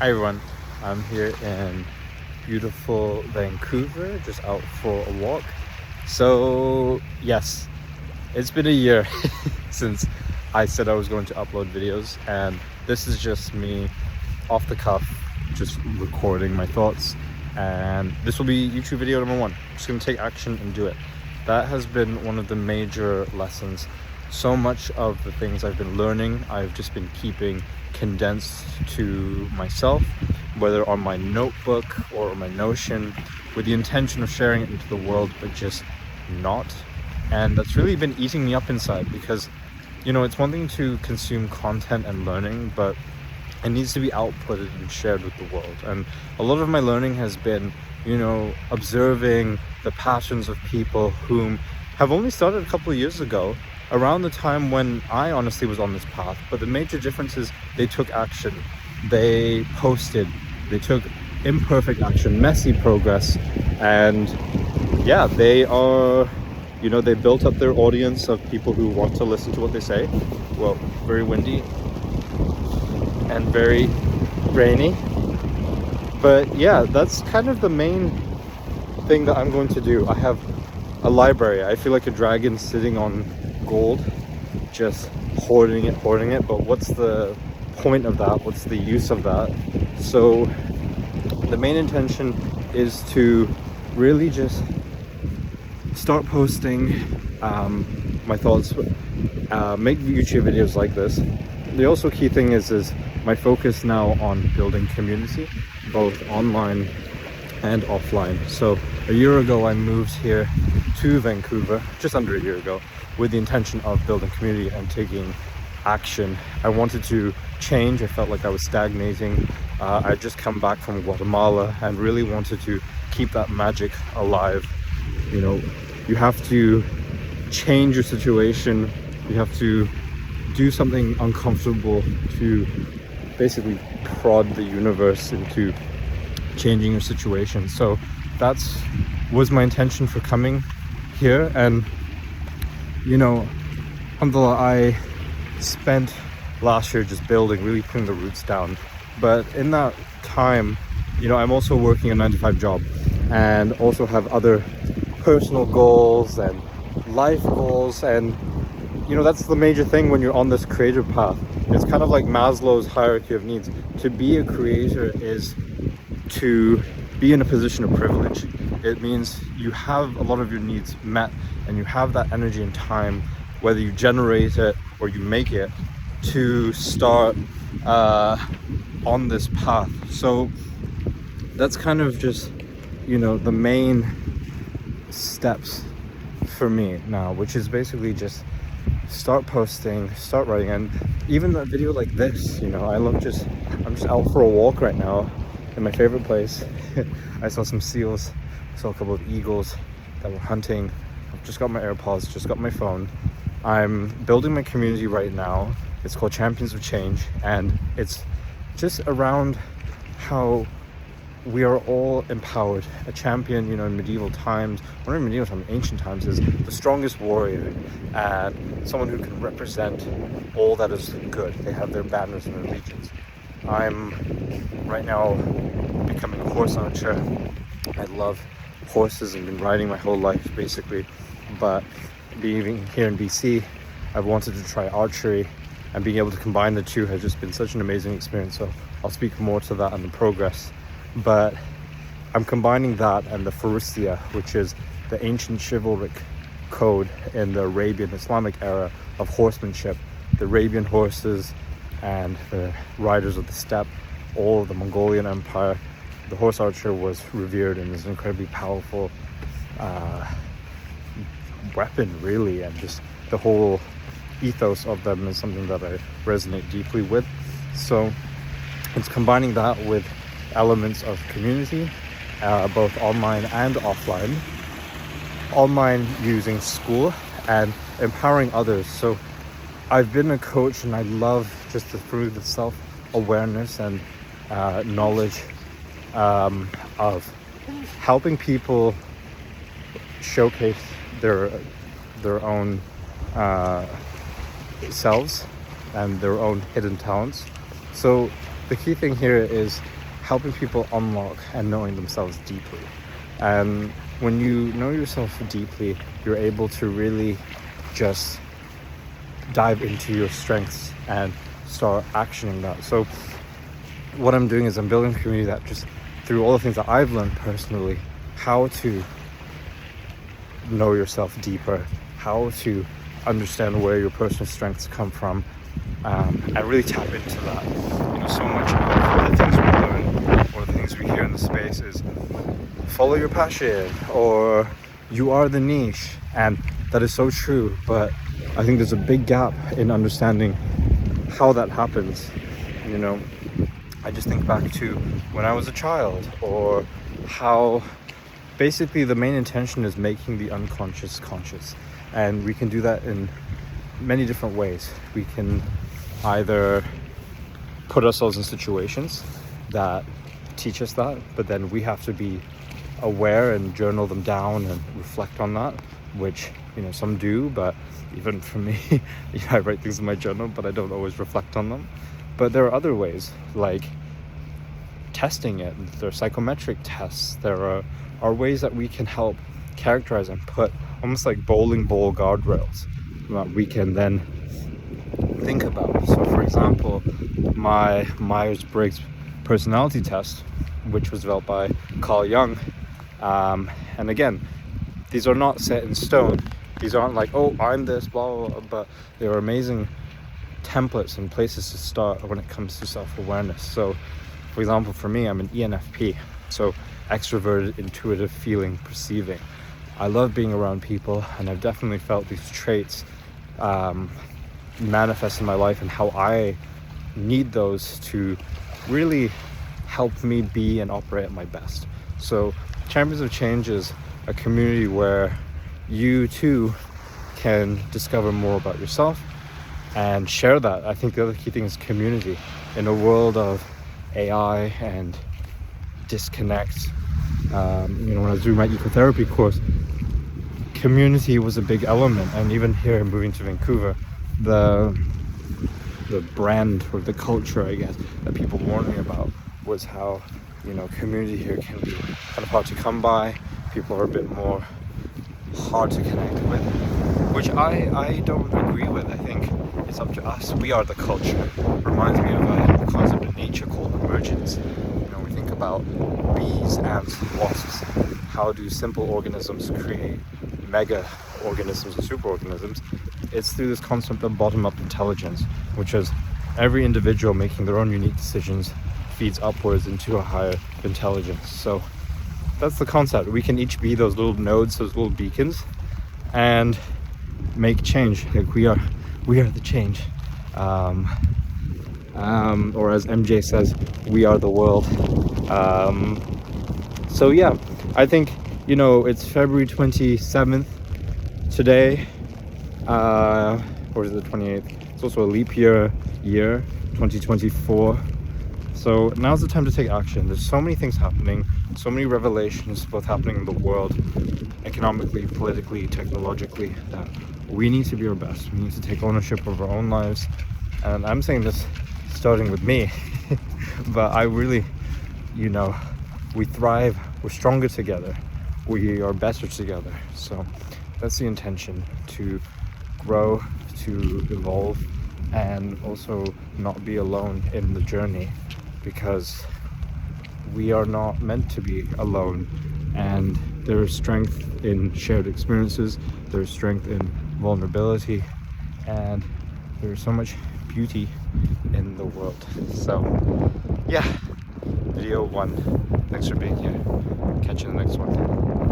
Hi everyone, I'm here in beautiful Vancouver, just out for a walk. So yes, it's been a year since I said I was going to upload videos, and this is just me off the cuff, just recording my thoughts. And this will be YouTube video number one. I'm just gonna take action and do it. That has been one of the major lessons. So much of the things I've been learning, I've just been keeping condensed to myself, whether on my notebook or on my Notion, with the intention of sharing it into the world, but just not. And that's really been eating me up inside, because it's one thing to consume content and learning, but it needs to be outputted and shared with the world. And a lot of my learning has been observing the passions of people whom have only started a couple of years ago, around the time when I honestly was on this path. But the major difference is they took action, they posted, they took imperfect action, messy progress, and yeah, they are, they built up their audience of people who want to listen to what they say. Well, very windy and very rainy, but yeah, that's kind of the main thing that I'm going to do. I have a library. I feel like a dragon sitting on gold, just hoarding it, but what's the point of that? What's the use of that? So the main intention is to really just start posting my thoughts, make YouTube videos like this. The also key thing is my focus now on building community, both online and offline. So a year ago I moved here to Vancouver, just under a year ago, with the intention of building community and taking action. I wanted to change. I felt like I was stagnating. I'd just come back from Guatemala and really wanted to keep that magic alive. You have to change your situation. You have to do something uncomfortable to basically prod the universe into changing your situation. So that's was my intention for coming here. And alhamdulillah, I spent last year just building, really putting the roots down. But in that time, I'm also working a 9-to-5 job, and also have other personal goals and life goals. And that's the major thing when you're on this creative path. It's kind of like Maslow's hierarchy of needs. To be a creator is to be in a position of privilege. It means you have a lot of your needs met, and you have that energy and time, whether you generate it or you make it, to start on this path. So that's kind of just the main steps for me now, which is basically just start posting, start writing. And even a video like this, I'm just out for a walk right now in my favorite place. I saw some seals, saw a couple of eagles that were hunting. I've just got my AirPods, just got my phone. I'm building my community right now. It's called Champions of Change, and it's just around how we are all empowered. A champion, in medieval times, or in medieval times, ancient times, is the strongest warrior, and someone who can represent all that is good. They have their banners and their legions. I'm right now becoming a horse archer. I love horses and been riding my whole life basically, but being here in BC, I've wanted to try archery, and being able to combine the two has just been such an amazing experience. So I'll speak more to that and the progress, but I'm combining that and the Furusiya, which is the ancient chivalric code in the Arabian Islamic era of horsemanship. The Arabian horses and the riders of the steppe, all of the Mongolian Empire, the horse archer was revered and is an incredibly powerful weapon, really. And just the whole ethos of them is something that I resonate deeply with. So it's combining that with elements of community, both online and offline. Online using school and empowering others. So I've been a coach, and I love just through the self-awareness and knowledge of helping people showcase their own selves and their own hidden talents. So the key thing here is helping people unlock and knowing themselves deeply. And when you know yourself deeply, you're able to really just dive into your strengths and start actioning that. So what I'm doing is I'm building a community that just, through all the things that I've learned personally, how to know yourself deeper, how to understand where your personal strengths come from, and really tap into that. So much of the things we learn or the things we hear in the space is follow your passion or you are the niche, and that is so true, but I think there's a big gap in understanding how that happens. I just think back to when I was a child, or how basically the main intention is making the unconscious conscious, and we can do that in many different ways. We can either put ourselves in situations that teach us that, but then we have to be aware and journal them down and reflect on that, which some do, but even for me, I write things in my journal, but I don't always reflect on them. But there are other ways, like testing it. There are psychometric tests. There are ways that we can help characterize and put almost like bowling ball guardrails that we can then think about. So for example, my Myers-Briggs personality test, which was developed by Carl Jung, and again, these are not set in stone. These aren't like, oh, I'm this, blah, blah, blah, but they're amazing templates and places to start when it comes to self-awareness. So for example, for me, I'm an ENFP, so extroverted, intuitive, feeling, perceiving. I love being around people, and I've definitely felt these traits manifest in my life, and how I need those to really help me be and operate at my best. So Champions of Change is a community where you too can discover more about yourself and share that. I think the other key thing is community. In a world of AI and disconnect, when I was doing my ecotherapy course, community was a big element. And even here, moving to Vancouver, the brand or the culture, I guess, that people warned me about was how community here can be kind of hard to come by. People are a bit more hard to connect with, which I don't agree with. I think it's up to us. We are the culture. It reminds me of a concept in nature called emergence. We think about bees, ants, wasps. How do simple organisms create mega organisms and superorganisms? It's through this concept of bottom-up intelligence, which is every individual making their own unique decisions feeds upwards into a higher intelligence. So that's the concept. We can each be those little nodes, those little beacons, and make change. Like we are the change. Or as MJ says, we are the world. So yeah, I think it's February 27th today, or is it the 28th? It's also a leap year 2024. So now's the time to take action. There's so many things happening, so many revelations both happening in the world, economically, politically, technologically, that we need to be our best. We need to take ownership of our own lives. And I'm saying this starting with me, but I really, we thrive, we're stronger together, we are better together. So that's the intention, to grow, to evolve, and also not be alone in the journey, because we are not meant to be alone. And there is strength in shared experiences, there is strength in vulnerability, and there is so much beauty in the world. So yeah, video 1. Thanks for being here. Catch you in the next one.